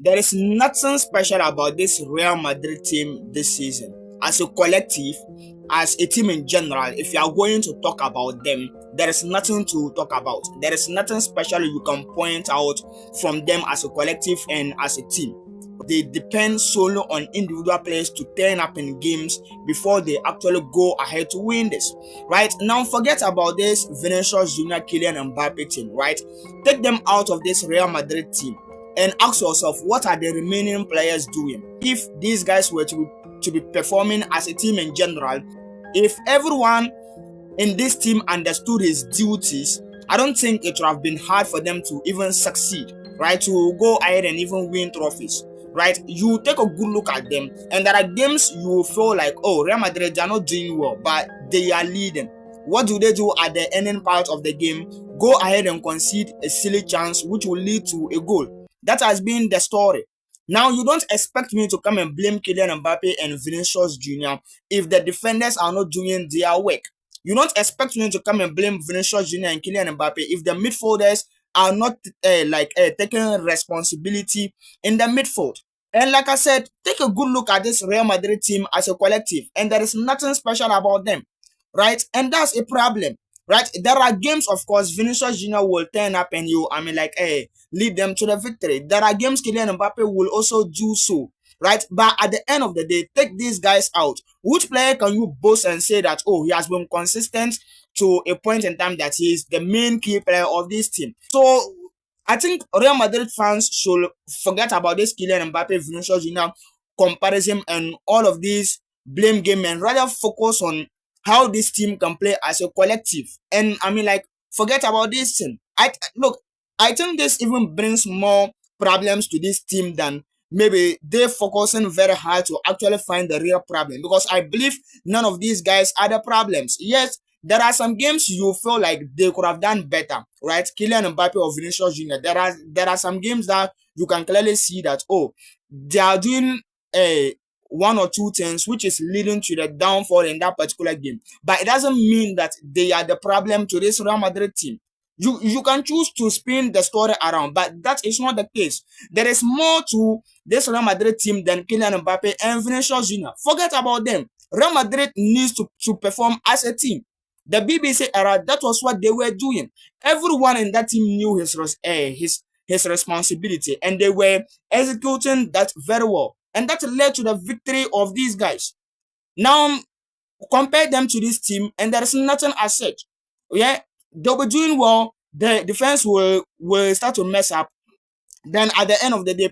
there is nothing special about this Real Madrid team this season. As a collective, as a team in general, if you are going to talk about them, there is nothing to talk about. There is nothing special you can point out from them as a collective and as a team. They depend solely on individual players to turn up in games before they actually go ahead to win this. Right now, forget about this Vinicius Junior, Kylian Mbappe team. Right, take them out of this Real Madrid team and ask yourself, what are the remaining players doing? If these guys were to be performing as a team in general, if everyone in this team understood his duties, I don't think it would have been hard for them to even succeed, right? To go ahead and even win trophies, right? You take a good look at them, and there are games you feel like, oh, Real Madrid, they are not doing well, but they are leading. What do they do at the ending part of the game? Go ahead and concede a silly chance, which will lead to a goal. That has been the story. Now, you don't expect me to come and blame Kylian Mbappe and Vinicius Junior if the defenders are not doing their work. You don't expect me to come and blame Vinicius Junior and Kylian Mbappe if the midfielders are not taking responsibility in the midfield. And like I said, take a good look at this Real Madrid team as a collective, and there is nothing special about them, right? And that's a problem, right? There are games, of course, Vinicius Junior will turn up and lead them to the victory. There are games Kylian Mbappe will also do so, right? But at the end of the day, take these guys out. Which player can you boast and say that, oh, he has been consistent to a point in time that he is the main key player of this team? So I think Real Madrid fans should forget about this Kylian Mbappe, Vinicius Junior comparison and all of these blame game, and rather focus on how this team can play as a collective. And forget about this thing. I think this even brings more problems to this team than maybe they're focusing very hard to actually find the real problem, because I believe none of these guys are the problems. Yes, there are some games you feel like they could have done better, right? Kylian Mbappe or Vinicius Junior. There are some games that you can clearly see that, oh, they are doing one or two things which is leading to the downfall in that particular game. But it doesn't mean that they are the problem to this Real Madrid team. You can choose to spin the story around, but that is not the case. There is more to this Real Madrid team than Kylian Mbappe and Vinicius Junior. Forget about them. Real Madrid needs to perform as a team. The BBC era, that was what they were doing. Everyone in that team knew his responsibility, and they were executing that very well. And that led to the victory of these guys. Now, compare them to this team, and there is nothing as such. Yeah, they'll be doing well. The defense will start to mess up. Then at the end of the day,